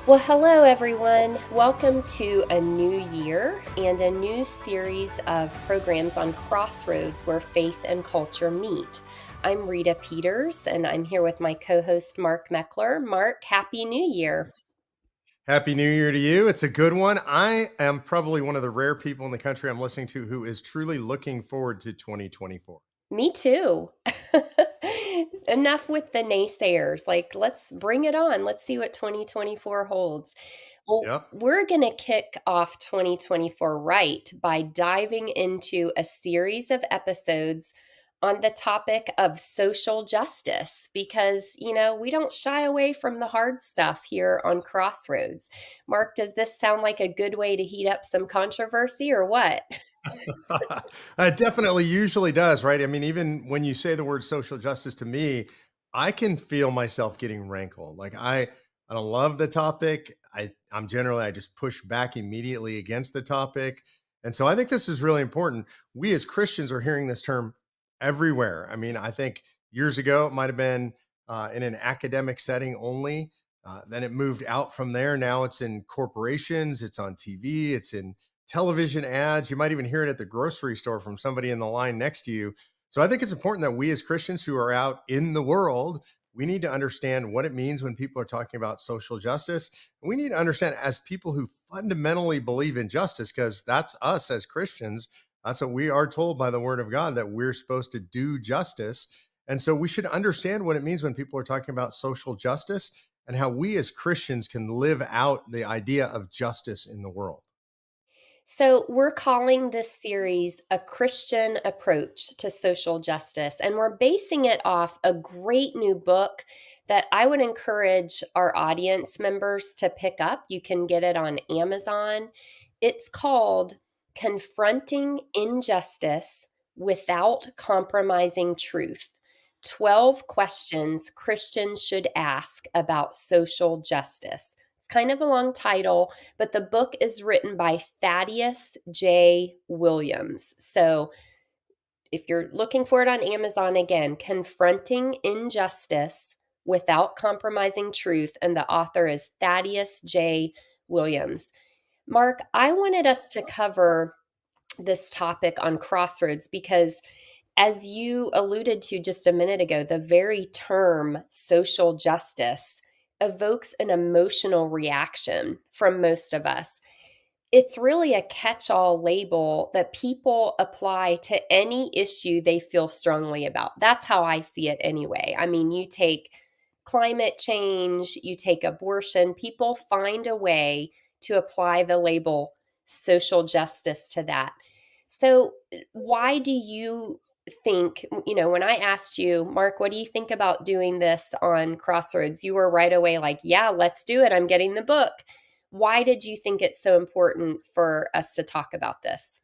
Well, hello everyone. Welcome to a new year and a new series of programs on Crossroads where faith and culture meet. I'm Rita Peters and I'm here with my co host Mark Meckler. Mark, Happy New Year. Happy New Year to you. It's a good one. I am probably one of the rare people in the country I'm listening to who is truly looking forward to 2024. Me too. Enough with the naysayers. Like, let's bring it on. Let's see what 2024 holds. Well, Yep. we're going to kick off 2024 right by diving into a series of episodes on the topic of social justice because, we don't shy away from the hard stuff here on Crossroads. Mark, does this sound like a good way to heat up some controversy or what? It definitely usually does, right? I mean, even when you say the word social justice to me, I can feel myself getting rankled. I don't love the topic. I just push back immediately against the topic. And so I think this is really important. We as Christians are hearing this term everywhere. I mean, I think years ago it might have been in an academic setting only. Then it moved out from there. Now it's in corporations, it's on TV, it's in television ads. You might even hear it at the grocery store from somebody in the line next to you. So I think it's important that we as Christians who are out in the world, we need to understand what it means when people are talking about social justice. We need to understand as people who fundamentally believe in justice, because that's us as Christians. That's what we are told by the word of God, that we're supposed to do justice. And so we should understand what it means when people are talking about social justice and how we as Christians can live out the idea of justice in the world. So, we're calling this series A Christian Approach to Social Justice, and we're basing it off a great new book that I would encourage our audience members to pick up. You can get it on Amazon. It's called Confronting Injustice Without Compromising Truth: 12 Questions Christians Should Ask About Social Justice. It's kind of a long title, but the book is written by Thaddeus J. Williams. So if you're looking for it on Amazon, again, Confronting Injustice Without Compromising Truth, and the author is Thaddeus J. Williams. Mark, I wanted us to cover this topic on Crossroads because, as you alluded to just a minute ago, the very term social justice evokes an emotional reaction from most of us. It's really a catch all label that people apply to any issue they feel strongly about. That's how I see it anyway. I mean, you take climate change, you take abortion, people find a way to apply the label social justice to that. So, why do you think, when I asked you, Mark, what do you think about doing this on Crossroads? You were right away like, yeah, let's do it. I'm getting the book. Why did you think it's so important for us to talk about this?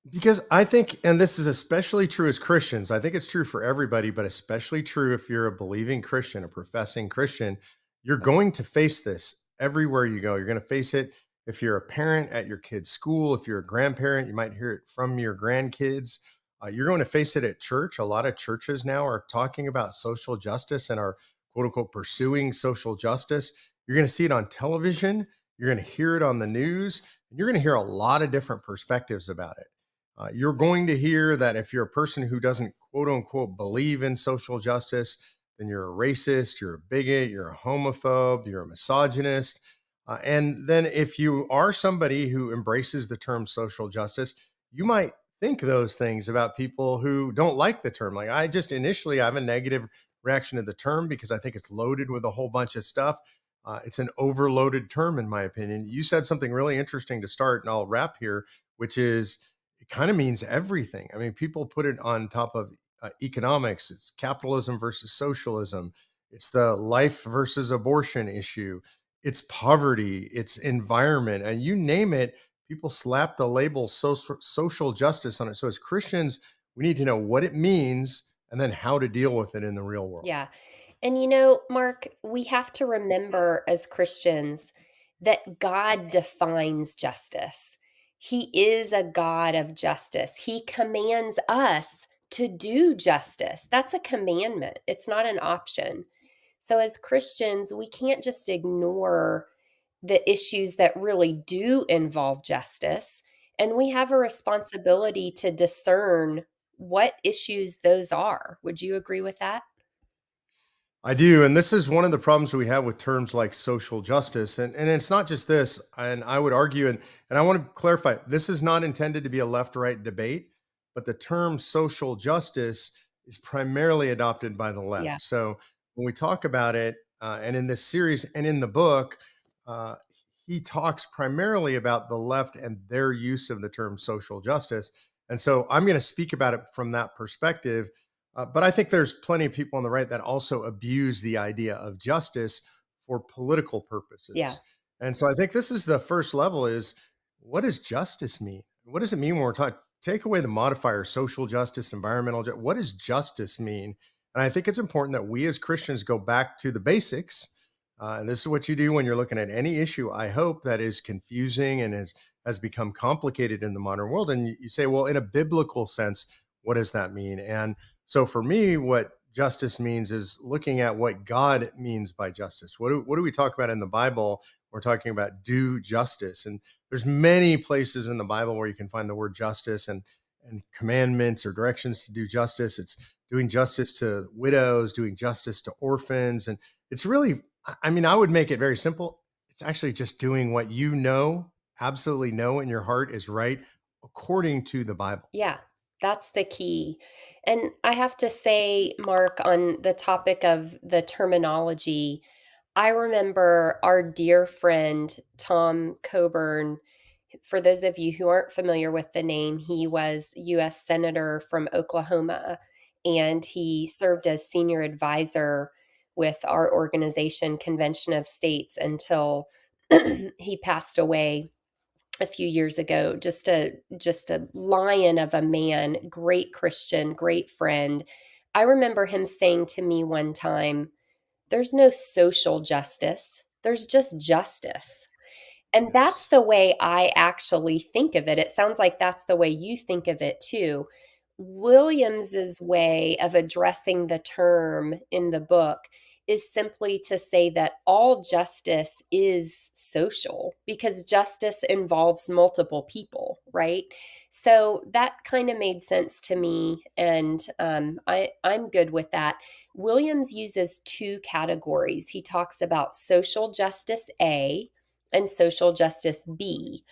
Because I think, and this is especially true as Christians, I think it's true for everybody, but especially true if you're a believing Christian, a professing Christian, you're going to face this everywhere you go. You're going to face it if you're a parent at your kid's school, if you're a grandparent, you might hear it from your grandkids. You're going to face it at church. A lot of churches now are talking about social justice and are quote unquote pursuing social justice. You're going to see it on television. You're going to hear it on the news. And you're going to hear a lot of different perspectives about it. You're going to hear that if you're a person who doesn't quote unquote believe in social justice, then you're a racist, you're a bigot, you're a homophobe, you're a misogynist. And then if you are somebody who embraces the term social justice, you might think those things about people who don't like the term. Like I just initially I have a negative reaction to the term because I think it's loaded with a whole bunch of stuff. It's an overloaded term, in my opinion. You said something really interesting to start, and I'll wrap here, which is it kind of means everything. I mean, people put it on top of economics. It's capitalism versus socialism. It's the life versus abortion issue. It's poverty. It's environment. And you name it, people slap the label social justice on it. So as Christians, we need to know what it means and then how to deal with it in the real world. Yeah. And Mark, we have to remember as Christians that God defines justice. He is a God of justice. He commands us to do justice. That's a commandment, it's not an option. So, as Christians, we can't just ignore the issues that really do involve justice, and we have a responsibility to discern what issues those are. Would you agree with that? I do. And this is one of the problems we have with terms like social justice. And it's not just this. And I would argue, and I want to clarify, this is not intended to be a left right debate, but the term social justice is primarily adopted by the Yeah. left. So when we talk about it, and in this series and in the book, uh, he talks primarily about the left and their use of the term social justice. And so I'm going to speak about it from that perspective, but I think there's plenty of people on the right that also abuse the idea of justice for political Yeah. purposes. And so I think this is the first level is, what does justice mean? What does it mean when we're talking, take away the modifier social justice, environmental justice? What does justice mean? And I think it's important that we as Christians go back to the basics. And this is what you do when you're looking at any issue, I hope, that is confusing and has become complicated in the modern world. And you say, well, in a biblical sense, what does that mean? And so for me, what justice means is looking at what God means by justice. What do we talk about in the Bible? We're talking about do justice. And there's many places in the Bible where you can find the word justice and commandments or directions to do justice. It's doing justice to widows, doing justice to orphans. And it's really, I mean, I would make it very simple. It's actually just doing what you know, absolutely know in your heart is right according to the Bible. Yeah, that's the key. And I have to say, Mark, on the topic of the terminology, I remember our dear friend Tom Coburn. For those of you who aren't familiar with the name, he was U.S. Senator from Oklahoma, and he served as senior advisor with our organization, Convention of States, until he passed away a few years ago. Just a lion of a man, great Christian, great friend. I remember him saying to me one time, "There's no social justice. There's just justice." And that's Yes. the way I actually think of it. It sounds like that's the way you think of it too. Williams's way of addressing the term in the book is simply to say that all justice is social because justice involves multiple people, right? So that kind of made sense to me, and I'm good with that. Williams uses two categories. He talks about social justice A and social justice B.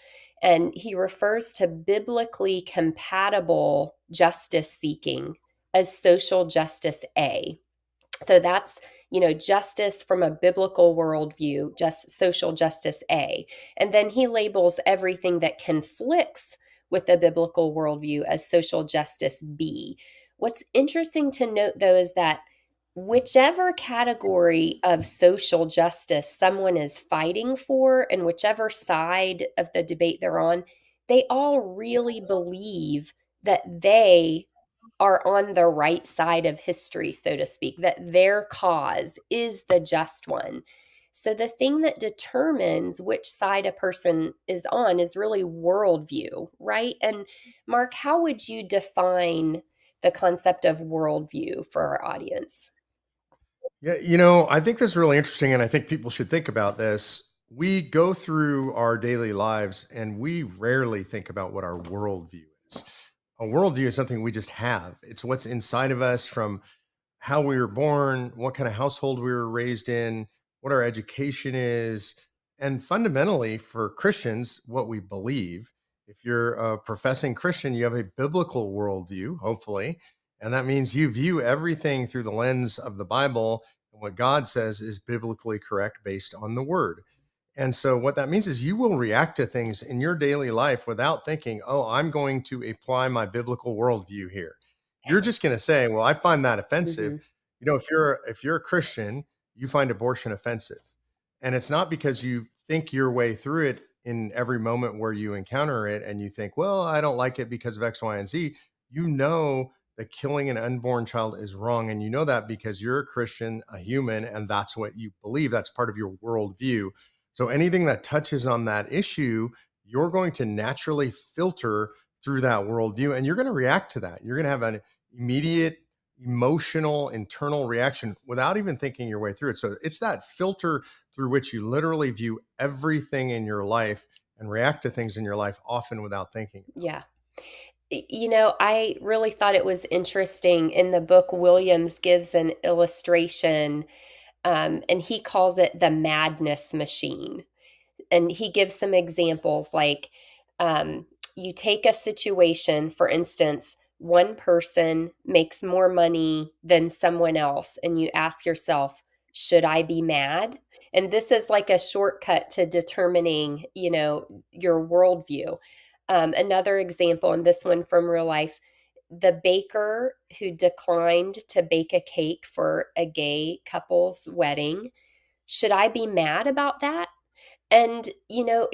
And he refers to biblically compatible justice seeking as social justice A. So that's, justice from a biblical worldview, just social justice A. And then he labels everything that conflicts with the biblical worldview as social justice B. What's interesting to note, though, is that whichever category of social justice someone is fighting for and whichever side of the debate they're on, they all really believe that they are on the right side of history, so to speak, that their cause is the just one. So the thing that determines which side a person is on is really worldview, right? And Mark, how would you define the concept of worldview for our audience? Yeah, I think this is really interesting, and I think people should think about this. We go through our daily lives, and we rarely think about what our worldview is. A worldview is something we just have. It's what's inside of us from how we were born, what kind of household we were raised in, what our education is, and fundamentally for Christians, what we believe. If you're a professing Christian, you have a biblical worldview, hopefully. And that means you view everything through the lens of the Bible and what God says is biblically correct based on the word. And so, what that means is you will react to things in your daily life without thinking, oh, I'm going to apply my biblical worldview here. You're just going to say, well, I find that offensive. Mm-hmm. If you're a Christian, you find abortion offensive. And it's not because you think your way through it in every moment where you encounter it and you think, well, I don't like it because of X, Y, and Z. You know that killing an unborn child is wrong. And you know that because you're a Christian, a human, and that's what you believe. That's part of your worldview. So anything that touches on that issue, you're going to naturally filter through that worldview and you're going to react to that. You're going to have an immediate, emotional internal reaction without even thinking your way through it. So it's that filter through which you literally view everything in your life and react to things in your life often without thinking about Yeah. I really thought it was interesting in the book. Williams gives an illustration, and he calls it the madness machine. And he gives some examples like, um, you take a situation, for instance, one person makes more money than someone else, and you ask yourself, should I be mad? And this is like a shortcut to determining, your worldview. Another example, and this one from real life, the baker who declined to bake a cake for a gay couple's wedding. Should I be mad about that? And,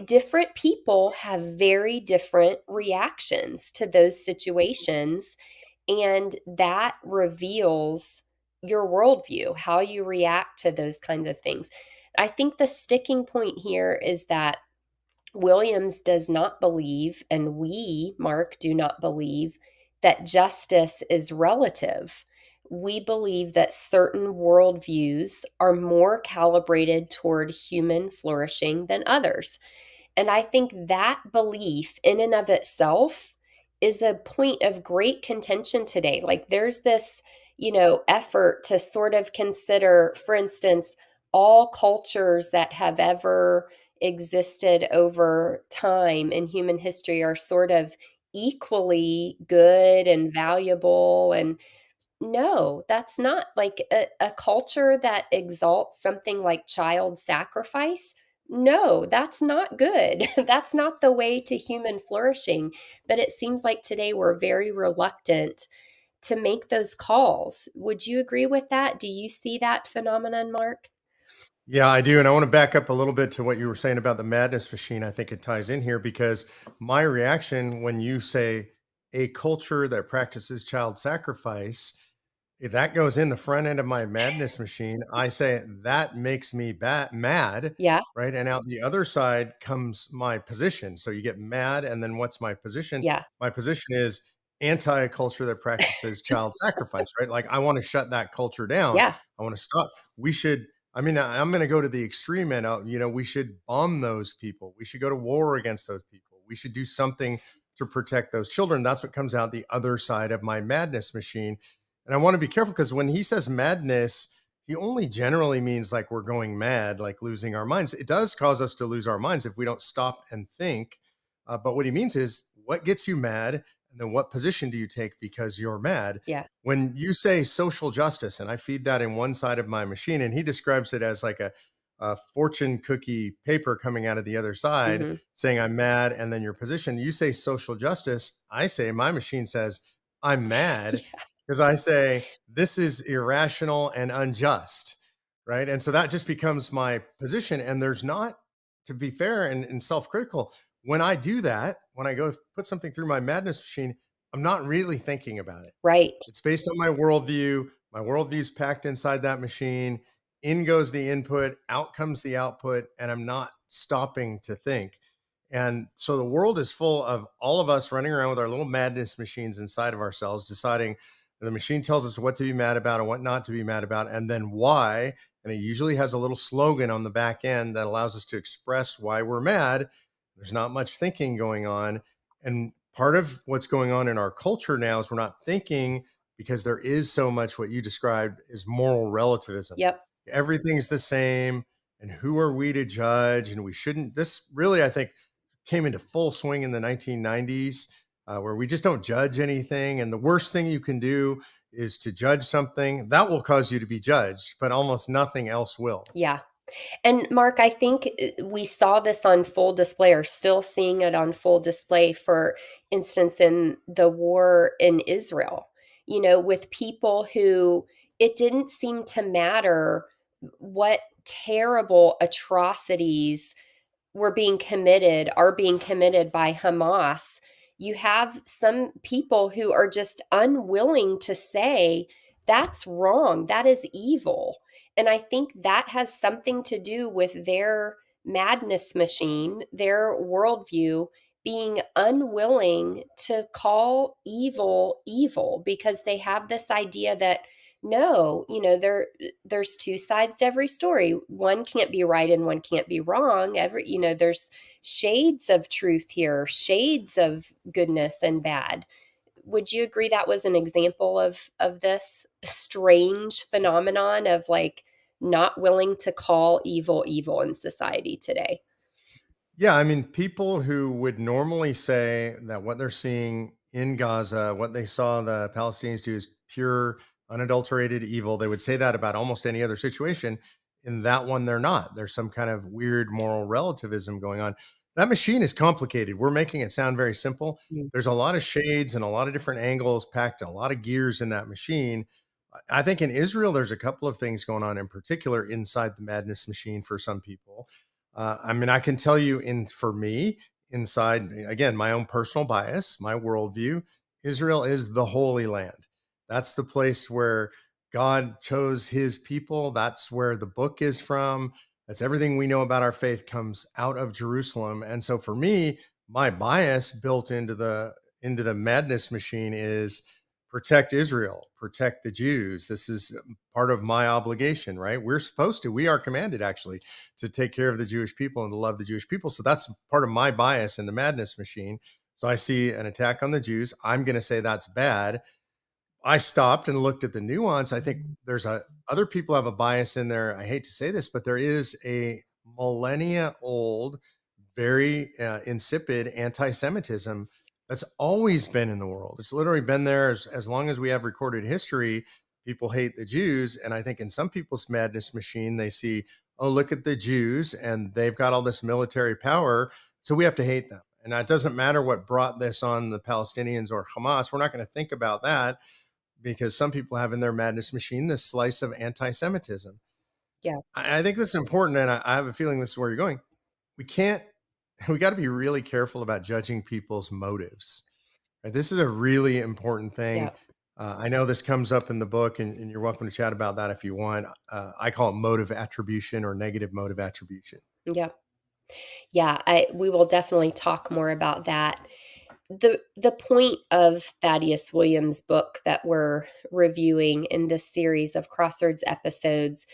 different people have very different reactions to those situations. And that reveals your worldview, how you react to those kinds of things. I think the sticking point here is that Williams does not believe, and we, Mark, do not believe that justice is relative. We believe that certain worldviews are more calibrated toward human flourishing than others. And I think that belief in and of itself is a point of great contention today. Like there's this, effort to sort of consider, for instance, all cultures that have ever existed over time in human history are sort of equally good and valuable. And no, that's not like a culture that exalts something like child sacrifice. No, that's not good. That's not the way to human flourishing. But it seems like today we're very reluctant to make those calls. Would you agree with that? Do you see that phenomenon, Mark? Yeah, I do. And I want to back up a little bit to what you were saying about the madness machine. I think it ties in here because my reaction when you say a culture that practices child sacrifice, if that goes in the front end of my madness machine, I say that makes me mad, Yeah, right? And out the other side comes my position. So you get mad, and then what's my position? yeah, My position is anti culture that practices child sacrifice, right? Like I want to shut that culture down. yeah, I want to stop. We should. I mean, I'm going to go to the extreme end. We should bomb those people. We should go to war against those people. We should do something to protect those children. That's what comes out the other side of my madness machine. And I want to be careful because when he says madness, he only generally means like we're going mad, like losing our minds. It does cause us to lose our minds if we don't stop and think. But what he means is what gets you mad? And then what position do you take because you're mad? yeah. When you say social justice, and I feed that in one side of my machine, and he describes it as like a fortune cookie paper coming out of the other side Hmm. saying, I'm mad. And then your position, you say social justice. I say, my machine says, I'm mad Yeah, because I say this is irrational and unjust, right? And so that just becomes my position. And there's not, to be fair and self-critical, when I do that, when I go put something through my madness machine, I'm not really thinking about it. right. It's based on my worldview. My worldview is packed inside that machine. In goes the input, out comes the output, and I'm not stopping to think. And so the world is full of all of us running around with our little madness machines inside of ourselves, deciding the machine tells us what to be mad about and what not to be mad about, and then why. And it usually has a little slogan on the back end that allows us to express why we're mad. There's not much thinking going on. And part of what's going on in our culture now is we're not thinking because there is so much what you described is moral relativism. Yep, Everything's the same. And who are we to judge? And we shouldn't. This really, I think, came into full swing in the 1990s, where we just don't judge anything. And the worst thing you can do is to judge something that will cause you to be judged, but almost nothing else will. yeah. And Mark, I think we saw this on full display, or still seeing it on full display, for instance, in the war in Israel, with people who it didn't seem to matter what terrible atrocities are being committed by Hamas. You have some people who are just unwilling to say that's wrong, that is evil. And I think that has something to do with their madness machine, their worldview, being unwilling to call evil evil because they have this idea that no, there's two sides to every story. One can't be right and one can't be wrong. There's shades of truth here, shades of goodness and bad. Would you agree that was an example of this strange phenomenon of like not willing to call evil evil in society today? Yeah, I mean, people who would normally say that what they're seeing in Gaza, what they saw the Palestinians do is pure, unadulterated evil, they would say that about almost any other situation. In that one, they're not. There's some kind of weird moral relativism going on. That machine is complicated. We're making it sound very simple. Mm. There's a lot of shades and a lot of different angles packed, and a lot of gears in that machine. I think in Israel, there's a couple of things going on in particular inside the madness machine for some people. I mean, I can tell you, in for me, inside again, my own personal bias, my worldview, Israel is the Holy Land. That's the place where God chose His people. That's where the book is from. That's everything we know about our faith comes out of Jerusalem. And so, for me, my bias built into the madness machine is protect Israel, protect the Jews. This is part of my obligation, right? We're supposed to, we are commanded actually to take care of the Jewish people and to love the Jewish people. So that's part of my bias in the madness machine. So I see an attack on the Jews. I'm going to say that's bad. I stopped and looked at the nuance. I think there's a other people have a bias in there. I hate to say this, but there is a millennia old, very insipid anti-Semitism that's always been in the world. It's literally been there as long as we have recorded history. People hate the Jews, and I think in some people's madness machine, they see, oh, look at the Jews, and they've got all this military power, so we have to hate them. And it doesn't matter what brought this on the Palestinians or Hamas. We're not going to think about that because some people have in their madness machine this slice of anti-Semitism. Yeah, I think this is important, and I have a feeling this is where you're going. We can't. We got to be really careful about judging people's motives. Right? This is a really important thing. yeah, I know this comes up in the book, and you're welcome to chat about that if you want. I call it motive attribution or negative motive attribution. yeah. Yeah, we will definitely talk more about that. The point of Thaddeus Williams' book that we're reviewing in this series of Crossroads episodes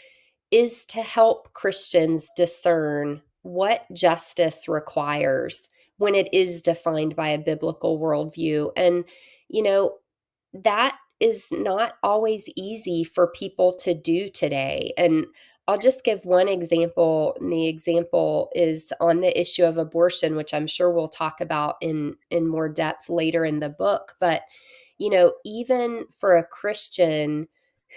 is to help Christians discern what justice requires when it is defined by a biblical worldview. And, you know, that is not always easy for people to do today. And I'll just give one example, and the example is on the issue of abortion, which I'm sure we'll talk about in more depth later in the book. But even for a Christian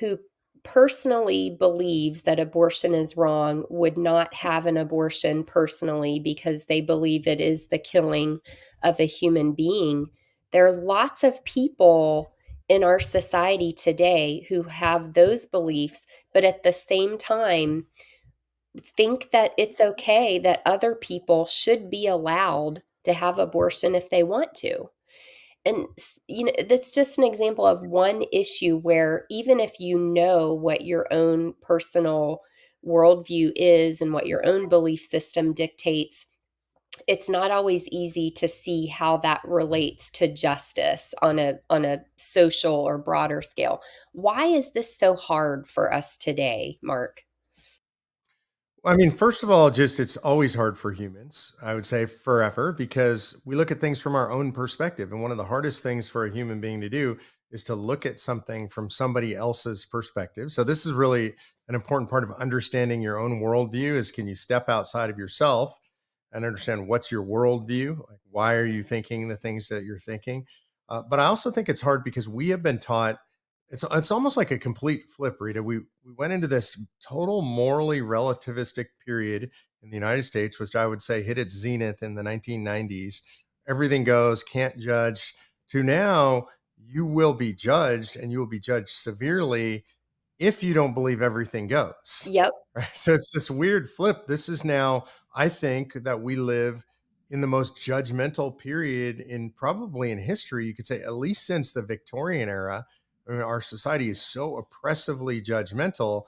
who personally believes that abortion is wrong, would not have an abortion personally because they believe it is the killing of a human being. There are lots of people in our society today who have those beliefs, but at the same time think that it's okay that other people should be allowed to have abortion if they want to. And that's just an example of one issue where even if you know what your own personal worldview is and what your own belief system dictates, it's not always easy to see how that relates to justice on a social or broader scale. Why is this so hard for us today, Mark? I mean, first of all, just it's always hard for humans, I would say forever, because we look at things from our own perspective. And one of the hardest things for a human being to do is to look at something from somebody else's perspective. So this is really an important part of understanding your own worldview is can you step outside of yourself and understand what's your worldview? Like, why are you thinking the things that you're thinking? But I also think it's hard because we have been taught it's almost like a complete flip, Rita. We went into this total morally relativistic period in the United States, which I would say hit its zenith in the 1990s. Everything goes, can't judge. To now, you will be judged, and you will be judged severely if you don't believe everything goes. Yep. Right? So it's this weird flip. This is now, I think, that we live in the most judgmental period in probably in history. You could say at least since the Victorian era. I mean, our society is so oppressively judgmental.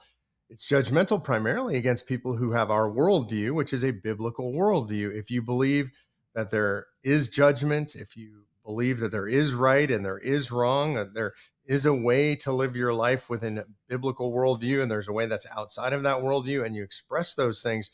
It's judgmental primarily against people who have our worldview, which is a biblical worldview. If you believe that there is judgment, if you believe that there is right and there is wrong, that there is a way to live your life within a biblical worldview and there's a way that's outside of that worldview, and you express those things,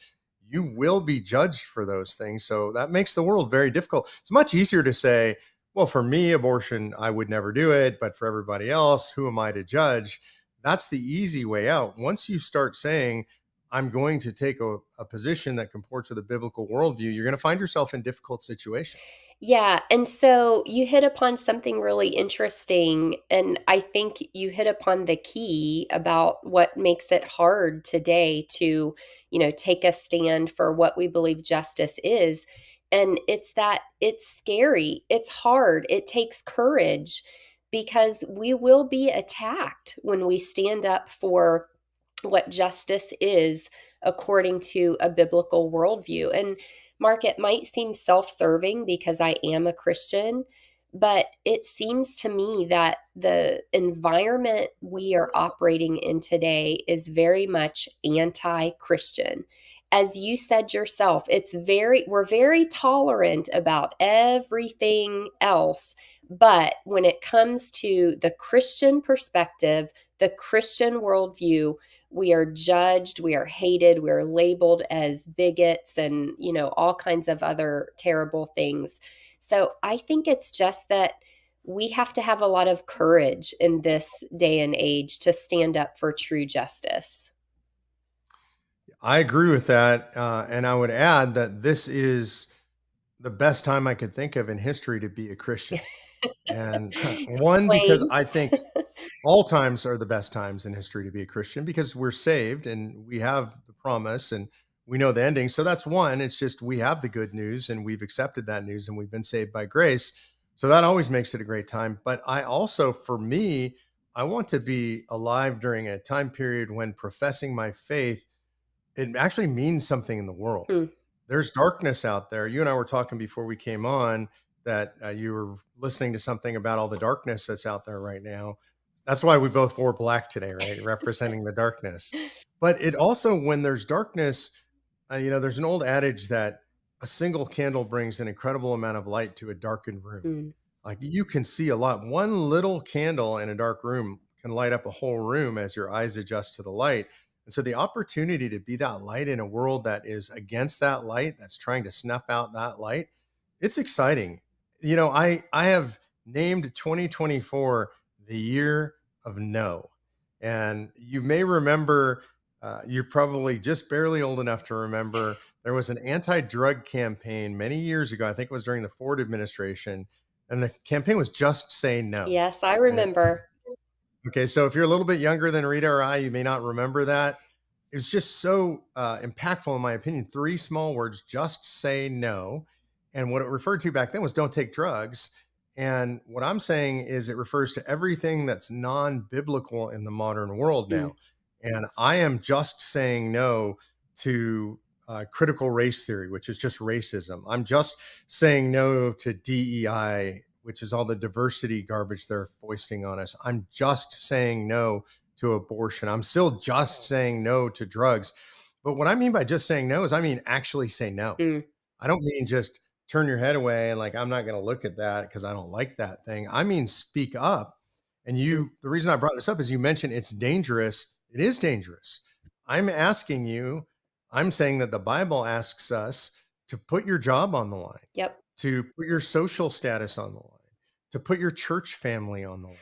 you will be judged for those things. So that makes the world very difficult. It's much easier to say, well, for me, abortion, I would never do it, but for everybody else, who am I to judge? That's the easy way out. Once you start saying, I'm going to take a position that comports with a biblical worldview, you're going to find yourself in difficult situations. Yeah, and so you hit upon something really interesting, and I think you hit upon the key about what makes it hard today to, take a stand for what we believe justice is. And it's that it's scary, it's hard, it takes courage because we will be attacked when we stand up for what justice is according to a biblical worldview. And Mark, it might seem self serving because I am a Christian, but it seems to me that the environment we are operating in today is very much anti Christian. As you said yourself, we're very tolerant about everything else. But when it comes to the Christian perspective, the Christian worldview, we are judged, we are hated, we are labeled as bigots and, all kinds of other terrible things. So I think it's just that we have to have a lot of courage in this day and age to stand up for true justice. I agree with that. And I would add that this is the best time I could think of in history to be a Christian. And one, because Explain. I think all times are the best times in history to be a Christian because we're saved and we have the promise and we know the ending. So that's one. It's just we have the good news and we've accepted that news and we've been saved by grace. So that always makes it a great time. But I also, for me, I want to be alive during a time period when professing my faith, it actually means something in the world. Hmm. There's darkness out there. You and I were talking before we came on that you were listening to something about all the darkness that's out there right now. That's why we both wore black today, right? Representing the darkness. But it also, when there's darkness, there's an old adage that a single candle brings an incredible amount of light to a darkened room. Hmm. Like you can see a lot. One little candle in a dark room can light up a whole room as your eyes adjust to the light. And so the opportunity to be that light in a world that is against that light, that's trying to snuff out that light, it's exciting. I have named 2024 the year of no. And you may remember, you're probably just barely old enough to remember, there was an anti drug campaign many years ago. I think it was during the Ford administration. And the campaign was just say no. Yes, I And remember. Okay, so if you're a little bit younger than Rita or I, you may not remember that. It's just so impactful, in my opinion. Three small words: just say no. And what it referred to back then was don't take drugs. And what I'm saying is it refers to everything that's non-biblical in the modern world Hmm. now. And I am just saying no to critical race theory, which is just racism. I'm just saying no to DEI, which is all the diversity garbage they're foisting on us. I'm just saying no to abortion. I'm still just saying no to drugs. But what I mean by just saying no is I mean actually say no. Hmm. I don't mean just turn your head away and like I'm not going to look at that because I don't like that thing. I mean speak up. And Hmm. the reason I brought this up is you mentioned it's dangerous. It is dangerous. I'm asking you, I'm saying that the Bible asks us to put your job on the line, Yep. to put your social status on the line, to put your church family on the line,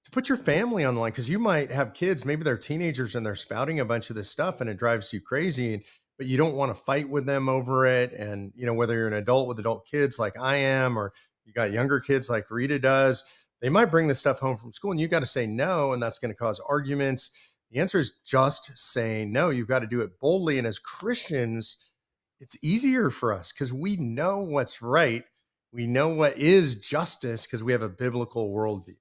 to put your family on the line, because you might have kids, maybe they're teenagers and they're spouting a bunch of this stuff and it drives you crazy. But you don't want to fight with them over it. And, whether you're an adult with adult kids like I am, or you got younger kids like Rita does, they might bring this stuff home from school and you got to say no. And that's going to cause arguments. The answer is just say no. You've got to do it boldly. And as Christians, it's easier for us because we know what's right. We know what is justice because we have a biblical worldview.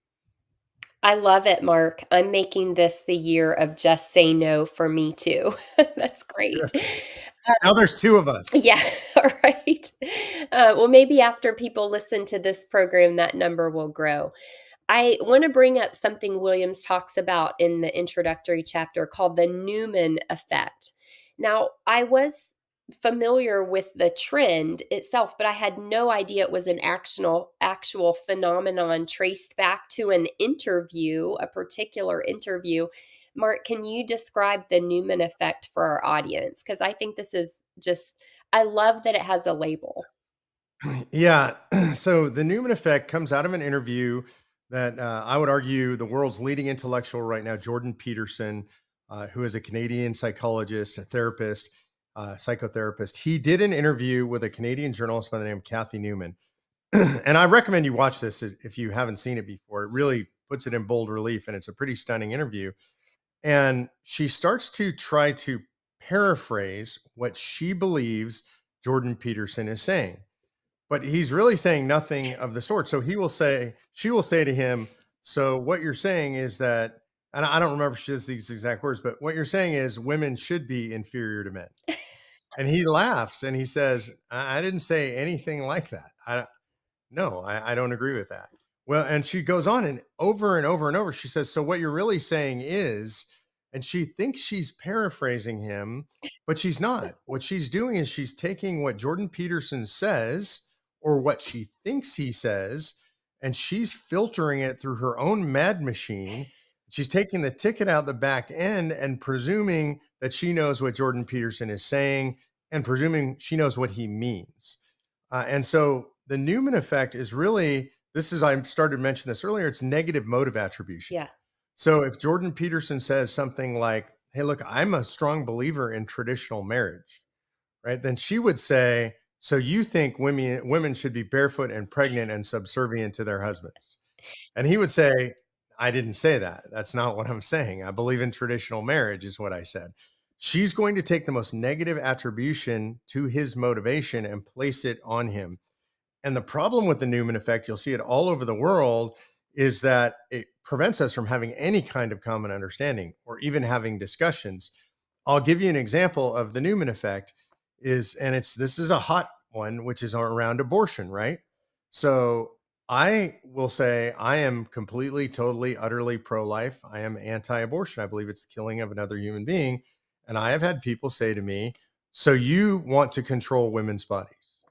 I love it, Mark. I'm making this the year of just say no for me too. That's great. Now there's two of us. Yeah, all right. Well, maybe after people listen to this program, that number will grow. I want to bring up something Williams talks about in the introductory chapter called the Newman effect. Now, I was familiar with the trend itself, but I had no idea it was an actual phenomenon traced back to an interview, a particular interview. Mark, can you describe the Newman effect for our audience? Because I think this is just, I love that it has a label. Yeah. So the Newman effect comes out of an interview that I would argue the world's leading intellectual right now, Jordan Peterson, who is a Canadian psychologist, a therapist, psychotherapist. He did an interview with a Canadian journalist by the name of Kathy Newman. And I recommend you watch this if you haven't seen it before. It really puts it in bold relief, and it's a pretty stunning interview. And she starts to try to paraphrase what she believes Jordan Peterson is saying, but he's really saying nothing of the sort. So she will say to him, so what you're saying is that, and I don't remember if she says these exact words, but what you're saying is women should be inferior to men. And he laughs and he says, I didn't say anything like that. No, I don't agree with that. Well, and she goes on and over and over, she says, so what you're really saying is, and she thinks she's paraphrasing him, but she's not. What she's doing is she's taking what Jordan Peterson says or what she thinks he says, and she's filtering it through her own mad machine. She's taking the ticket out the back end and presuming that she knows what Jordan Peterson is saying and presuming she knows what he means. And so the Newman effect is really this is I started to mention this earlier. It's negative motive attribution. Yeah. So if Jordan Peterson says something like, "Hey, look, I'm a strong believer in traditional marriage," right? Then she would say, "So you think women should be barefoot and pregnant and subservient to their husbands?" And he would say, I didn't say that. That's not what I'm saying. I believe in traditional marriage, is what I said. She's going to take the most negative attribution to his motivation and place it on him. And the problem with the Newman effect, you'll see it all over the world, is that it prevents us from having any kind of common understanding or even having discussions. I'll give you an example of the Newman effect and this is a hot one, which is around abortion, right? So I will say I am completely, totally, utterly pro-life. I am anti-abortion. I believe it's the killing of another human being. And I have had people say to me, so you want to control women's bodies?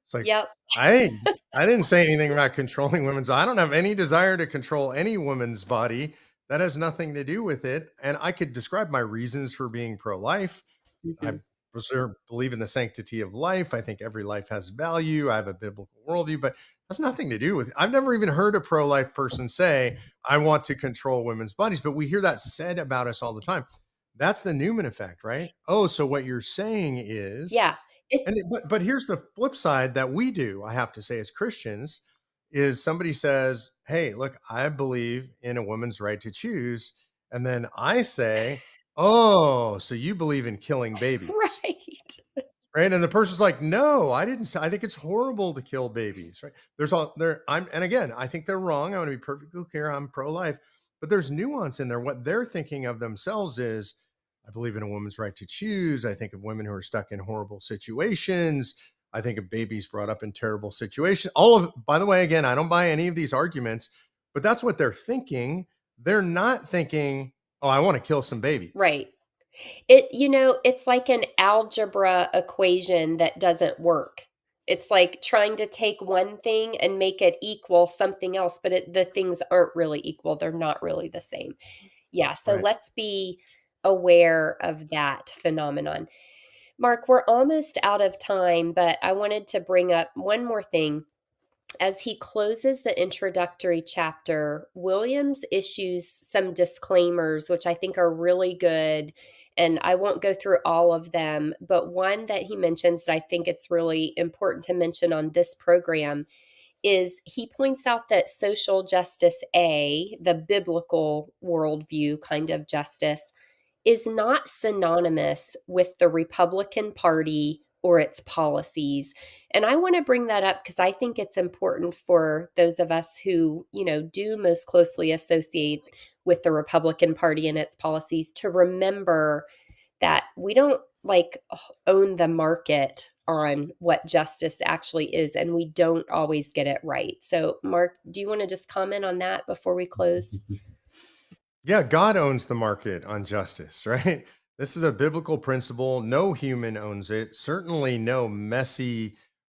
It's like, Yep. I I didn't say anything about controlling women's. I don't have any desire to control any woman's body. That has nothing to do with it. And I could describe my reasons for being pro-life. I Mhm. believe in the sanctity of life. I think every life has value. I have a biblical worldview, but has nothing to do with it. I've never even heard a pro-life person say, I want to control women's bodies, but we hear that said about us all the time. That's the Newman effect, right? Oh, so what you're saying is, Yeah. It but here's the flip side that we do, I have to say, as Christians, is somebody says, "Hey, look, I believe in a woman's right to choose," and then I say, "Oh, so you believe in killing babies?" right. Right? And the person's like, "No, I didn't say I think it's horrible to kill babies," right? There's all there I'm and again, I think they're wrong. I want to be perfectly clear, I'm pro-life, but there's nuance in there. What they're thinking of themselves is, I believe in a woman's right to choose. I think of women who are stuck in horrible situations. I think of babies brought up in terrible situations. All of By the way, again, I don't buy any of these arguments, but that's what they're thinking. They're not thinking, "Oh, I want to kill some babies." Right. It's like an algebra equation that doesn't work. It's like trying to take one thing and make it equal something else, but the things aren't really equal. They're not really the same. Yeah, so Right. let's be aware of that phenomenon. Mark, we're almost out of time, but I wanted to bring up one more thing. As he closes the introductory chapter, Williams issues some disclaimers, which I think are really good. And I won't go through all of them, but one that he mentions that I think it's really important to mention on this program is he points out that social justice A, the biblical worldview kind of justice, is not synonymous with the Republican Party or its policies. And I want to bring that up because I think it's important for those of us who, do most closely associate with the Republican Party and its policies to remember that we don't like own the market on what justice actually is, and we don't always get it right. So, Mark, do you want to just comment on that before we close? Yeah, God owns the market on justice, right? This is a biblical principle. No human owns it. Certainly no messy,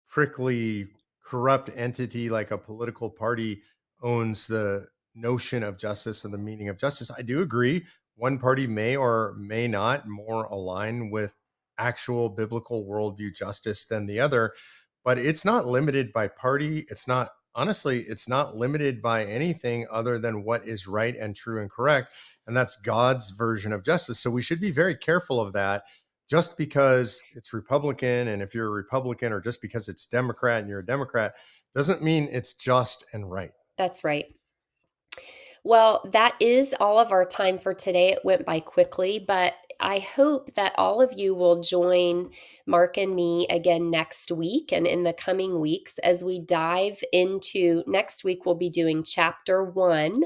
prickly, corrupt entity like a political party owns the notion of justice and the meaning of justice. I do agree. One party may or may not more align with actual biblical worldview justice than the other, but it's not limited by party. It's not, honestly, it's not limited by anything other than what is right and true and correct, and that's God's version of justice. So we should be very careful of that. Just because it's Republican, and if you're a Republican, or just because it's Democrat and you're a Democrat, doesn't mean it's just and right. That's right. Well, that is all of our time for today. It went by quickly, but I hope that all of you will join Mark and me again next week and in the coming weeks as we dive into next week. We'll be doing chapter 1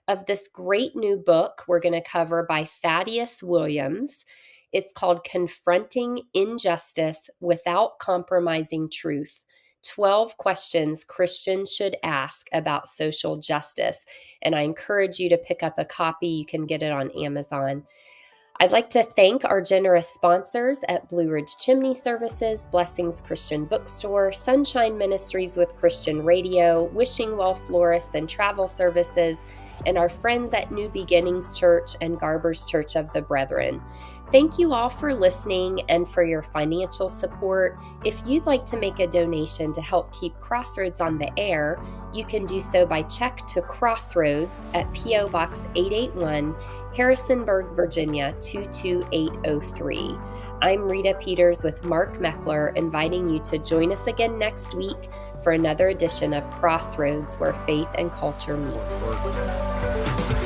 of this great new book we're going to cover by Thaddeus Williams. It's called Confronting Injustice Without Compromising Truth: 12 Questions Christians Should Ask About Social Justice. And I encourage you to pick up a copy. You can get it on Amazon. I'd like to thank our generous sponsors at Blue Ridge Chimney Services, Blessings Christian Bookstore, Sunshine Ministries with Christian Radio, Wishing Well Florists and Travel Services, and our friends at New Beginnings Church and Garber's Church of the Brethren. Thank you all for listening and for your financial support. If you'd like to make a donation to help keep Crossroads on the air, you can do so by check to Crossroads at P.O. Box 881, Harrisonburg, Virginia 22803. I'm Rita Peters with Mark Meckler, inviting you to join us again next week for another edition of Crossroads, where faith and culture meet.